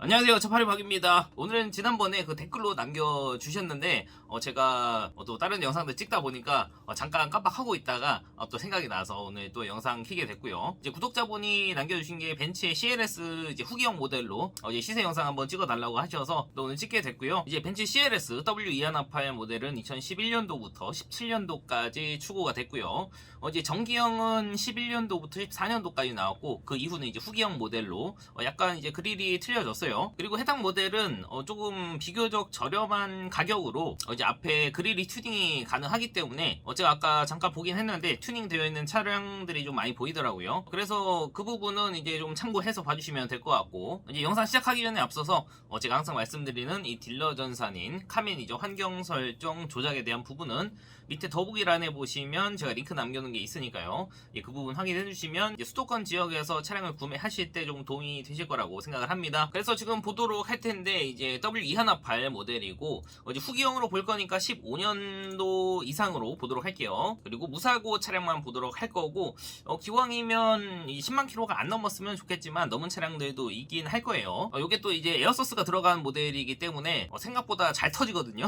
안녕하세요, 차파리박입니다. 오늘은 지난번에 그 댓글로 남겨주셨는데 제가 또 다른 영상들 찍다 보니까 잠깐 깜빡하고 있다가 또 생각이 나서 오늘 또 영상 키게 됐고요. 이제 구독자분이 남겨주신 게 벤츠의 CLS 이제 후기형 모델로 이제 시세 영상 한번 찍어달라고 하셔서 또 오늘 찍게 됐고요. 이제 벤츠 CLS W218 모델은 2011년도부터 17년도까지 출고가 됐고요. 이제 정기형은 11년도부터 14년도까지 나왔고 그 이후는 이제 후기형 모델로 약간 이제 그릴이 틀려졌어요. 그리고 해당 모델은 조금 비교적 저렴한 가격으로 이제 앞에 그릴이 튜닝이 가능하기 때문에 제가 아까 잠깐 보긴 했는데 튜닝 되어 있는 차량들이 좀 많이 보이더라고요. 그래서 그 부분은 이제 좀 참고해서 봐주시면 될 것 같고, 이제 영상 시작하기 전에 앞서서 제가 항상 말씀드리는 이 딜러 전산인 카멘이죠. 환경 설정 조작에 대한 부분은 밑에 더보기란에 보시면 제가 링크 남겨놓은 게 있으니까요. 그 부분 확인해 주시면 수도권 지역에서 차량을 구매하실 때 좀 도움이 되실 거라고 생각을 합니다. 그래서 지금 보도록 할 텐데, 이제 W218 모델이고 이제 후기형으로 볼 거니까 15년도 이상으로 보도록 할게요. 그리고 무사고 차량만 보도록 할 거고, 기왕이면 10만 킬로가 안 넘었으면 좋겠지만 넘은 차량들도 있긴 할 거예요. 요게 또 이제 에어소스가 들어간 모델이기 때문에 생각보다 잘 터지거든요.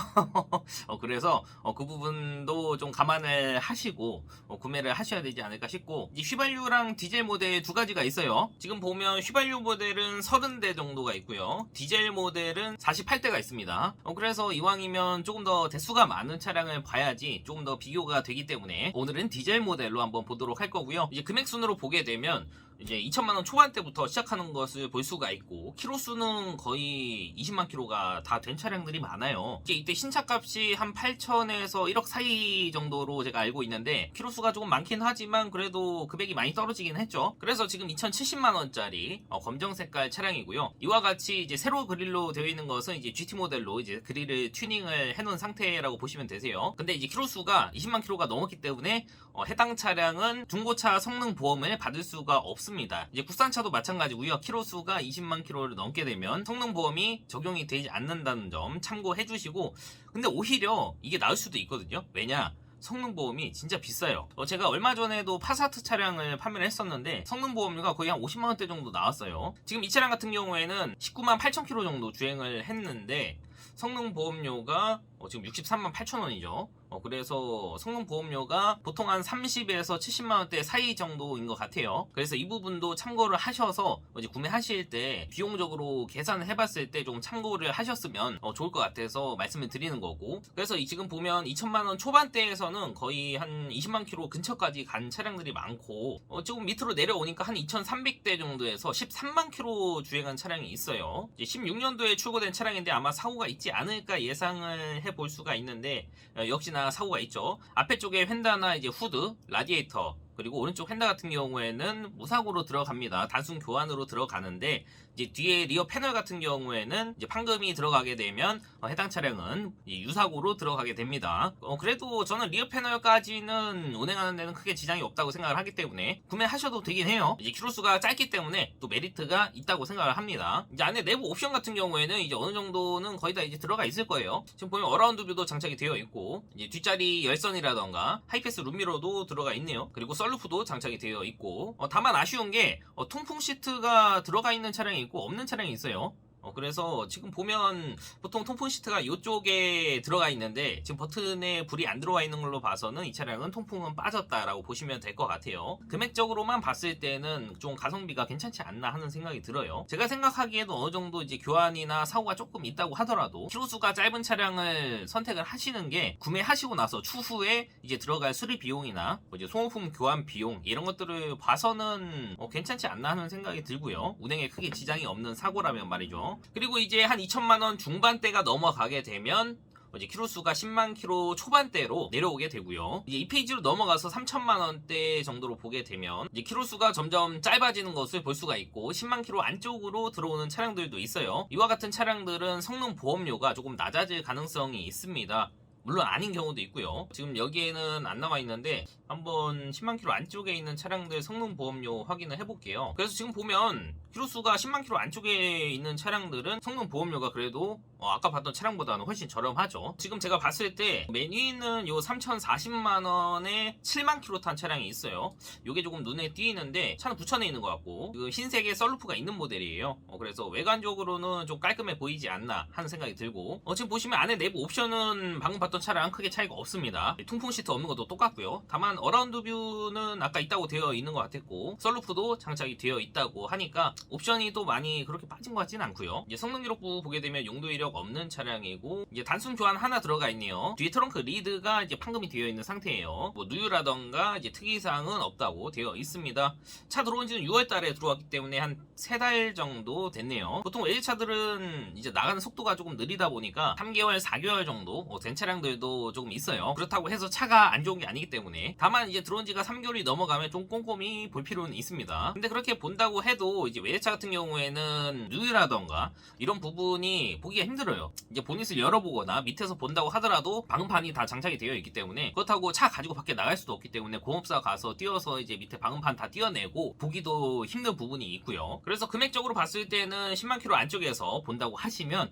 그래서 그 부분도 좀 감안을 하시고 구매를 하셔야 되지 않을까 싶고, 이 휘발유랑 디젤 모델 두 가지가 있어요. 지금 보면 휘발유 모델은 30대 정도가 있고요, 디젤 모델은 48대가 있습니다. 그래서 이왕이면 조금 더 대수가 많은 차량을 봐야지 조금 더 비교가 되기 때문에 오늘은 디젤 모델로 한번 보도록 할 거고요. 이제 금액 순으로 보게 되면 이제 2천만원 초반대부터 시작하는 것을 볼 수가 있고, 키로수는 거의 20만 킬로가 다 된 차량들이 많아요. 이때 신차값이 한 8천에서 1억 사이 정도로 제가 알고 있는데, 키로수가 조금 많긴 하지만 그래도 금액이 많이 떨어지긴 했죠. 그래서 지금 2,070만원짜리 검정 색깔 차량이고요. 이와 같이 이제 세로 그릴로 되어 있는 것은 이제 GT 모델로 이제 그릴을 튜닝을 해놓은 상태라고 보시면 되세요. 근데 이제 키로수가 20만 킬로가 넘었기 때문에 해당 차량은 중고차 성능 보험을 받을 수가 없습니다. 이제 국산차도 마찬가지고요. 키로수가 20만 킬로를 넘게 되면 성능 보험이 적용이 되지 않는다는 점 참고해 주시고, 근데 오히려 이게 나을 수도 있거든요. 왜냐? 성능보험이 진짜 비싸요. 제가 얼마 전에도 파사트 차량을 판매를 했었는데 성능보험료가 거의 한 50만원대 정도 나왔어요. 지금 이 차량 같은 경우에는 19만 8천 킬로 정도 주행을 했는데 성능보험료가 지금 63만 8천원이죠. 그래서 성능보험료가 보통 한 30에서 70만원대 사이 정도인 것 같아요. 그래서 이 부분도 참고를 하셔서 이제 구매하실 때 비용적으로 계산을 해봤을 때 좀 참고를 하셨으면 좋을 것 같아서 말씀을 드리는 거고, 그래서 지금 보면 2천만원 초반대에서는 거의 한 20만 킬로 근처까지 간 차량들이 많고, 조금 밑으로 내려오니까 한 2,300대 정도에서 13만 킬로 주행한 차량이 있어요. 이제 16년도에 출고된 차량인데 아마 사고가 있지 않을까 예상을 해볼 수가 있는데, 역시나 사고가 있죠. 앞에 쪽에 휀다나 이제 후드, 라디에이터, 그리고 오른쪽 휀다 같은 경우에는 무사고로 들어갑니다. 단순 교환으로 들어가는데, 이제 뒤에 리어 패널 같은 경우에는 이제 판금이 들어가게 되면 해당 차량은 유사고로 들어가게 됩니다. 그래도 저는 리어 패널까지는 운행하는 데는 크게 지장이 없다고 생각을 하기 때문에 구매하셔도 되긴 해요. 이제 키로수가 짧기 때문에 또 메리트가 있다고 생각을 합니다. 이제 안에 내부 옵션 같은 경우에는 이제 어느 정도는 거의 다 이제 들어가 있을 거예요. 지금 보면 어라운드 뷰도 장착이 되어 있고, 이제 뒷자리 열선이라던가 하이패스 룸미러도 들어가 있네요. 그리고 썰루프도 장착이 되어 있고, 다만 아쉬운 게 통풍 시트가 들어가 있는 차량이 있고 없는 차량이 있어요. 그래서 지금 보면 보통 통풍 시트가 이쪽에 들어가 있는데 지금 버튼에 불이 안 들어와 있는 걸로 봐서는 이 차량은 통풍은 빠졌다라고 보시면 될 것 같아요. 금액적으로만 봤을 때는 좀 가성비가 괜찮지 않나 하는 생각이 들어요. 제가 생각하기에도 어느 정도 이제 교환이나 사고가 조금 있다고 하더라도 키로수가 짧은 차량을 선택을 하시는 게 구매하시고 나서 추후에 이제 들어갈 수리 비용이나 이제 소모품 교환 비용 이런 것들을 봐서는 괜찮지 않나 하는 생각이 들고요. 운행에 크게 지장이 없는 사고라면 말이죠. 그리고 이제 한 2천만원 중반대가 넘어가게 되면 이제 키로수가 10만 킬로 초반대로 내려오게 되고요. 이제 이 페이지로 넘어가서 3천만원대 정도로 보게 되면 이제 키로수가 점점 짧아지는 것을 볼 수가 있고, 10만 킬로 안쪽으로 들어오는 차량들도 있어요. 이와 같은 차량들은 성능 보험료가 조금 낮아질 가능성이 있습니다. 물론 아닌 경우도 있고요. 지금 여기에는 안 나와 있는데 한번 10만 킬로 안쪽에 있는 차량들 성능 보험료 확인을 해볼게요. 그래서 지금 보면 키로수가 10만 킬로 안쪽에 있는 차량들은 성능 보험료가 그래도 아까 봤던 차량보다는 훨씬 저렴하죠. 지금 제가 봤을 때 메뉴는 요 3,040만 원에 7만 킬로 탄 차량이 있어요. 요게 조금 눈에 띄는데 차는 부천에 있는 것 같고 그 흰색의 썬루프가 있는 모델이에요. 그래서 외관적으로는 좀 깔끔해 보이지 않나 하는 생각이 들고 지금 보시면 안에 내부 옵션은 방금 봤던 차랑 크게 차이가 없습니다. 통풍 시트 없는 것도 똑같고요. 다만 어라운드 뷰는 아까 있다고 되어 있는 것 같았고 썬루프도 장착이 되어 있다고 하니까 옵션이 또 많이 그렇게 빠진 것 같지는 않고요. 이제 성능 기록부 보게 되면 용도 이력 없는 차량이고 이제 단순 교환 하나 들어가 있네요. 뒤에 트렁크 리드가 이제 판금이 되어 있는 상태예요. 뭐 누유라던가 이제 특이사항은 없다고 되어 있습니다. 차 들어온 지는 6월 달에 들어왔기 때문에 한 3달 정도 됐네요. 보통 외제차들은 이제 나가는 속도가 조금 느리다 보니까 3개월, 4개월 정도 된 차량들도 조금 있어요. 그렇다고 해서 차가 안 좋은 게 아니기 때문에 다만 이제 들어온 지가 3개월이 넘어가면 좀 꼼꼼히 볼 필요는 있습니다. 근데 그렇게 본다고 해도 이제 외제차 같은 경우에는 누유라던가 이런 부분이 보기가 힘들어요. 이제 보닛을 열어보거나 밑에서 본다고 하더라도 방음판이 다 장착이 되어 있기 때문에 그렇다고 차 가지고 밖에 나갈 수도 없기 때문에 공업사 가서 띄워서 이제 밑에 방음판 다 띄워내고 보기도 힘든 부분이 있고요. 그래서 금액적으로 봤을 때는 10만 킬로 안쪽에서 본다고 하시면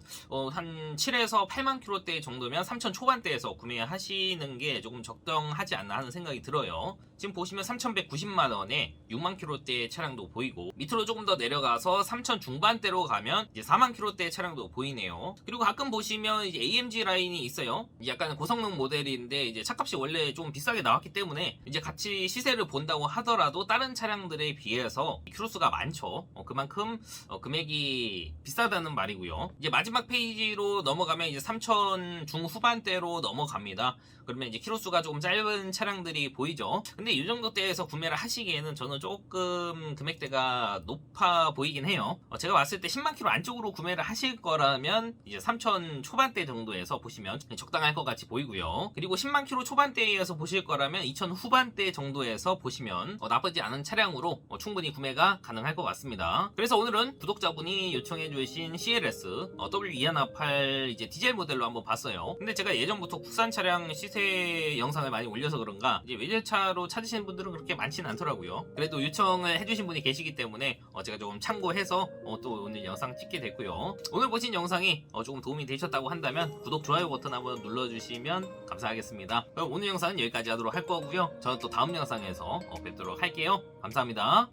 한 7에서 8만 킬로대 정도면 3천 초반대에서 구매하시는 게 조금 적당하지 않나 하는 생각이 들어요. 지금 보시면 3,190만 원에 6만 킬로대 차량도 보이고 밑으로 조금 더 내려가서 3천 중반대로 가면 이제 4만 킬로대 차량도 보이네요. 그리고 가끔 보시면 이제 AMG 라인이 있어요. 약간 고성능 모델인데 이제 차값이 원래 좀 비싸게 나왔기 때문에 이제 같이 시세를 본다고 하더라도 다른 차량들에 비해서 키로수가 많죠. 그만큼 금액이 비싸다는 말이고요. 이제 마지막 페이지로 넘어가면 이제 3천 중후반대로 넘어갑니다. 그러면 이제 키로수가 조금 짧은 차량들이 보이죠. 근데 이 정도 대에서 구매를 하시기에는 저는 조금 금액대가 높아 보이긴 해요. 제가 봤을 때 10만 킬로 안쪽으로 구매를 하실 거라면 이제 3천 초반대 정도에서 보시면 적당할 것 같이 보이고요. 그리고 10만 킬로 초반대에서 보실 거라면 2천 후반대 정도에서 보시면 나쁘지 않은 차량으로 충분히 구매가 가능할 것 같습니다. 그래서 오늘은 구독자분이 요청해 주신 CLS W218 이제 디젤 모델로 한번 봤어요. 근데 제가 예전부터 국산 차량 시세 영상을 많이 올려서 그런가 이제 외제차로 찾으시는 분들은 그렇게 많지는 않더라고요. 그래도 요청을 해주신 분이 계시기 때문에 제가 조금 참고해서 또 오늘 영상 찍게 됐고요. 오늘 보신 영상이 조금 도움이 되셨다고 한다면 구독, 좋아요 버튼 한번 눌러주시면 감사하겠습니다. 그럼 오늘 영상은 여기까지 하도록 할 거고요. 저는 또 다음 영상에서 뵙도록 할게요. 감사합니다.